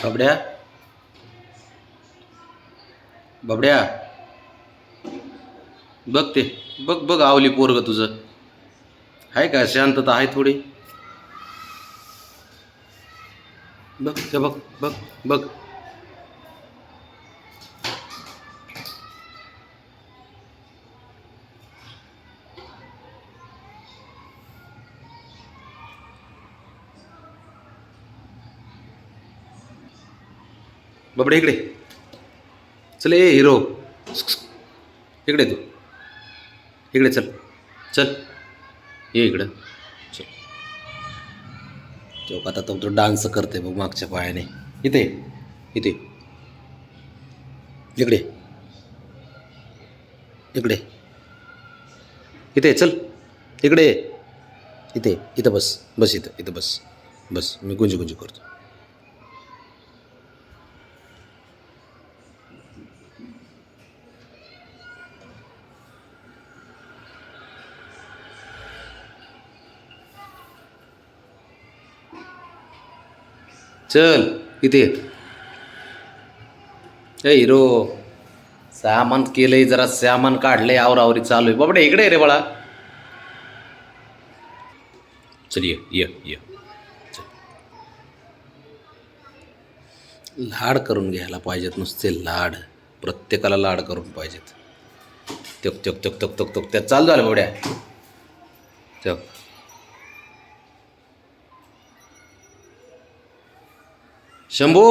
बबड्या बबड्या बघ ते बघ बघ आवली पोरग तुझं आहे का शांतता आहे थोडी. बघ ते बघ बघ बघ. बबड्या इकडे चल. ए हिरो इकडे तू इकडे चल. चल ये इकडं. चल तो आता तो डान्स करते बघ मागच्या पायाने. इथे इथे इकडे इकडे इथे चल. इकडे इथे इथं बस बस इथं इथं बस बस. मी गुंजी गुंजी करतो. चल इथे. ए हिरो सामान केलंय जरा सामान काढलंय आवरावरी चालू आहे. बाबडे इकडे रे बाळा. चल ये ये ये. चल. लाड करून घ्यायला पाहिजेत नुसते लाड. प्रत्येकाला लाड करून पाहिजेत. तक तक तक तक तक तक त्यात चालू झालं बाबड्या. तक शंभू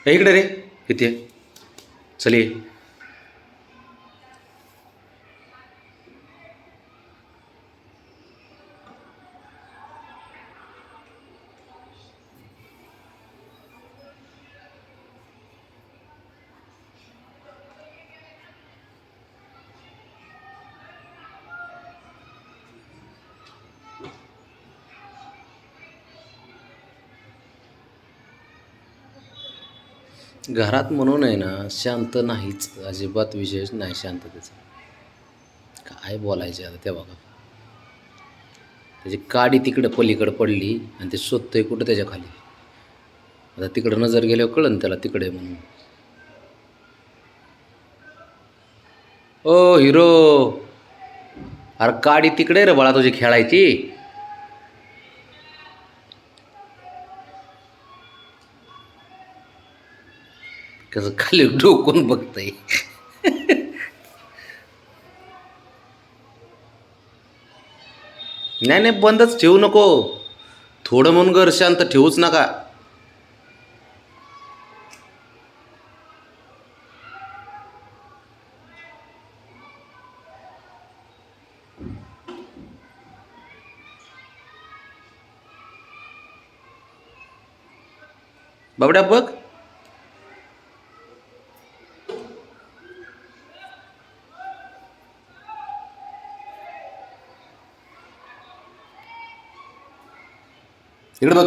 इकडे रे. इथे चल ये. घरात म्हणून आहे ना शांत नाहीच. अजिबात विशेष नाही शांततेचा. काय बोलायचे आता. ते बघा त्याची काडी तिकडं पलीकडं पडली आणि ते शोधतंय कुठं त्याच्या खाली. आता तिकडं नजर गेल्यावर कळन त्याला तिकडे म्हणून. ओ हिरो अरे काडी तिकडे रे बाळा तुझी खेळायची. कसं खाली डोकून बघतंय. नाही नाही बंदच ठेवू नको. थोडं म्हणून घर शांत ठेवूच नका. बाबड्या बघ. इकडे बघ.